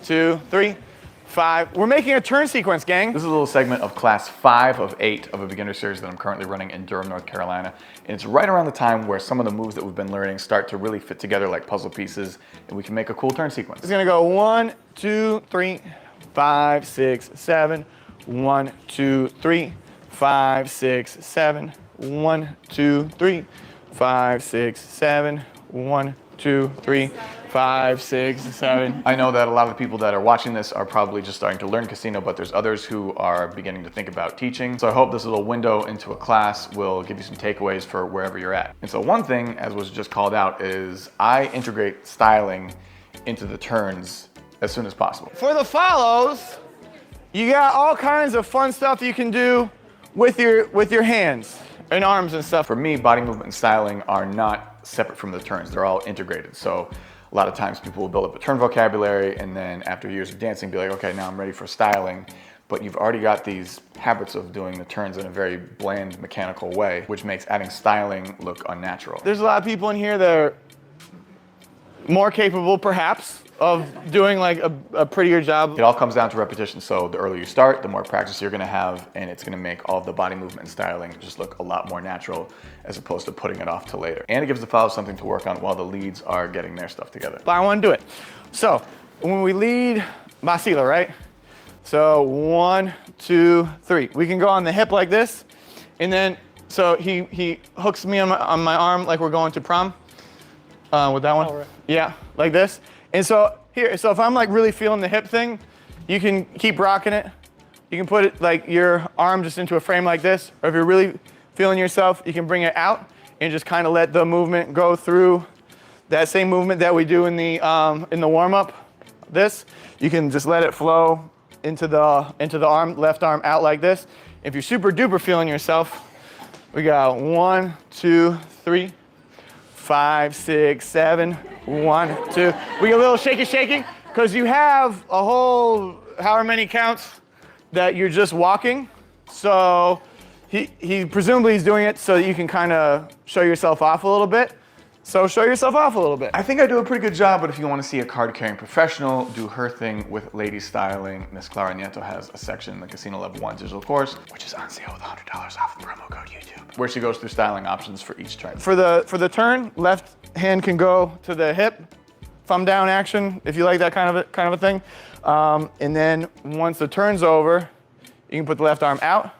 2, 3, 5. We're making a turn sequence, gang. This is a little segment of class 5 of 8 of a beginner series that I'm currently running in Durham, North Carolina. And it's right around the time where some of the moves that we've been learning start to really fit together like puzzle pieces, and we can make a cool turn sequence. It's gonna go 1, 2, 3, 5, 6, 7. 1, 2, 3, 5, 6, 7. 1, 2, 3, 5, 6, 7. 1, 2, 3, 5, 6, 7. I know that a lot of the people that are watching this are probably just starting to learn casino, but there's others who are beginning to think about teaching. So I hope this little window into a class will give you some takeaways for wherever you're at. And so one thing, as was just called out, is I integrate styling into the turns as soon as possible. For the follows, you got all kinds of fun stuff you can do with your hands and arms and stuff. For me, body movement and styling are not separate from the turns. They're all integrated. So a lot of times people will build up a turn vocabulary and then after years of dancing be like, okay, now I'm ready for styling. But you've already got these habits of doing the turns in a very bland, mechanical way, which makes adding styling look unnatural. There's a lot of people in here that are more capable, perhaps, of doing like a prettier job. It all comes down to repetition. So the earlier you start, the more practice you're gonna have, and it's gonna make all of the body movement and styling just look a lot more natural as opposed to putting it off to later. And it gives the fellows something to work on while the leads are getting their stuff together. But I wanna do it. So when we lead Basila, right? So 1, 2, 3. We can go on the hip like this, and then, so he hooks me on my arm like we're going to prom. With that one? Oh, right. Yeah, like this. And so here, so if I'm like really feeling the hip thing, you can keep rocking it. You can put it like your arm just into a frame like this, or if you're really feeling yourself, you can bring it out and just kind of let the movement go through that same movement that we do in the warm-up. This, you can just let it flow into the arm, left arm out like this. If you're super duper feeling yourself, we got 1, 2, 3, 5, 6, 7. 1, 2. We get a little shaky, because you have a whole however many counts that you're just walking. So he presumably is doing it so that you can kind of show yourself off a little bit. So show yourself off a little bit. I think I do a pretty good job, but if you want to see a card-carrying professional do her thing with lady styling, Miss Clara Nieto has a section in the Casino Level 1 digital course, which is on sale with $100 off the promo code YouTube, where she goes through styling options for each turn. For the turn, left hand can go to the hip, thumb down action, if you like that kind of a thing. And then once the turn's over, you can put the left arm out.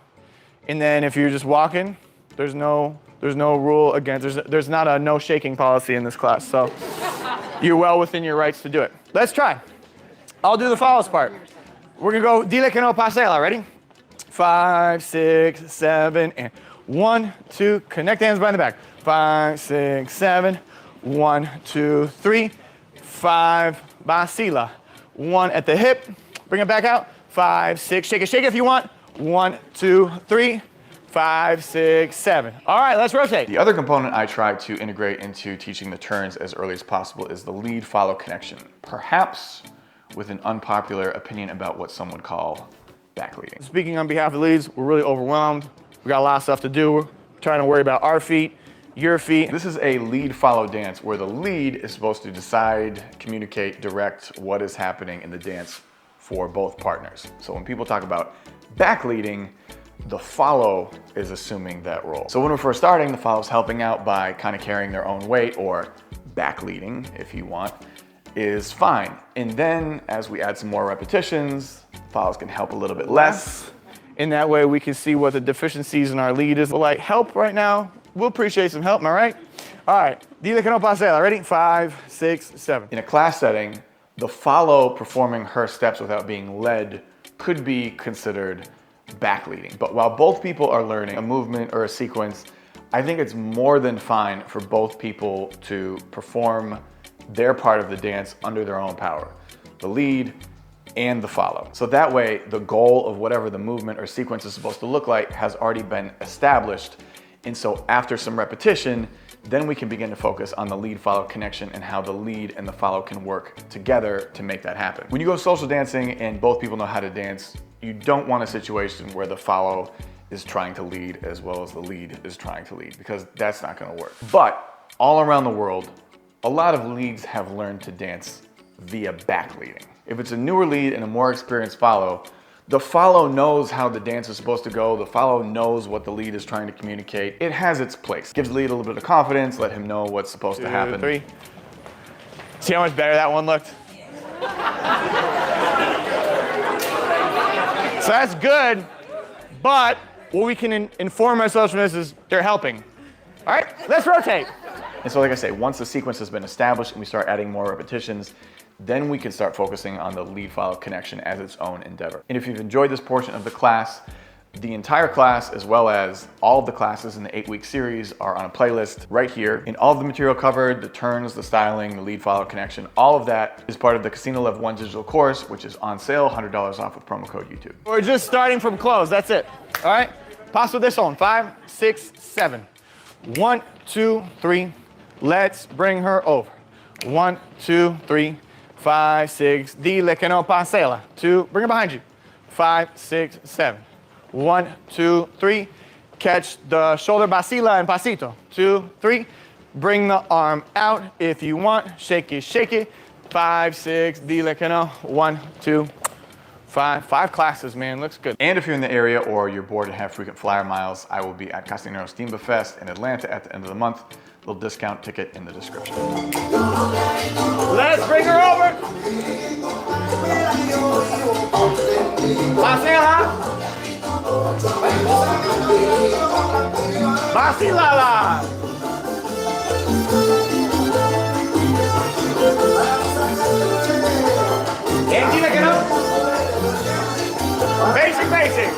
And then if you're just walking, there's no rule against, there's not a no shaking policy in this class, so you're well within your rights to do it. Let's try. I'll do the follows part. We're gonna go dile que no pasela, ready? 5, 6, 7, and 1, 2, connect hands behind the back. 5, 6, 7, 1, 2, 3, 5, Basila. 1 at the hip, bring it back out. 5, 6, shake it if you want. 1, 2, 3, 5, 6, 7. All right, let's rotate. The other component I try to integrate into teaching the turns as early as possible is the lead-follow connection, perhaps with an unpopular opinion about what some would call backleading. Speaking on behalf of the leads, we're really overwhelmed. We got a lot of stuff to do. We're trying to worry about our feet, your feet. This is a lead-follow dance where the lead is supposed to decide, communicate, direct what is happening in the dance for both partners. So when people talk about backleading, the follow is assuming that role. So when we're first starting, the follow's helping out by kind of carrying their own weight, or backleading if you want, is fine. And then as we add some more repetitions, follows can help a little bit less. In that way, we can see what the deficiencies in our lead is. We're like, help right now. We'll appreciate some help, am I right? All right, dile que no pasela, ready? 5, 6, 7. In a class setting, the follow performing her steps without being led could be considered backleading. But while both people are learning a movement or a sequence, I think it's more than fine for both people to perform their part of the dance under their own power, the lead and the follow. So that way, the goal of whatever the movement or sequence is supposed to look like has already been established. And so after some repetition, then we can begin to focus on the lead-follow connection and how the lead and the follow can work together to make that happen. When you go social dancing and both people know how to dance, you don't want a situation where the follow is trying to lead as well as the lead is trying to lead, because that's not gonna work. But all around the world, a lot of leads have learned to dance via backleading. If it's a newer lead and a more experienced follow, the follow knows how the dance is supposed to go. The follow knows what the lead is trying to communicate. It has its place. Gives the lead a little bit of confidence, let him know what's supposed to happen. 2, 3. See how much better that one looked? So that's good, but what we can inform ourselves from this is they're helping. All right, let's rotate. And so like I say, once the sequence has been established and we start adding more repetitions, then we can start focusing on the lead-follow connection as its own endeavor. And if you've enjoyed this portion of the class, the entire class, as well as all of the classes in the 8-week series, are on a playlist right here. In all of the material covered, the turns, the styling, the lead-follow connection, all of that is part of the Casino Love 1 digital course, which is on sale, $100 off with promo code YouTube. We're just starting from close, that's it. All right, pass with this on, 5, 6, 7. 1, 2, 3, let's bring her over. 1, 2, 3, 5, 6, dile que no pasela. 2, bring her behind you. 5, 6, 7. 1, 2, 3, catch the shoulder, vacila and pasito. 2, 3, bring the arm out if you want. Shake it, shake it. 5, 6, dile que no. 1, 2, 5. 5 classes, man, looks good. And if you're in the area or you're bored and have frequent flyer miles, I will be at Castanero Steamboat Fest in Atlanta at the end of the month. Little discount ticket in the description. Let's bring her over. Pasela. Vacilala. And dile que no. Basic, basic.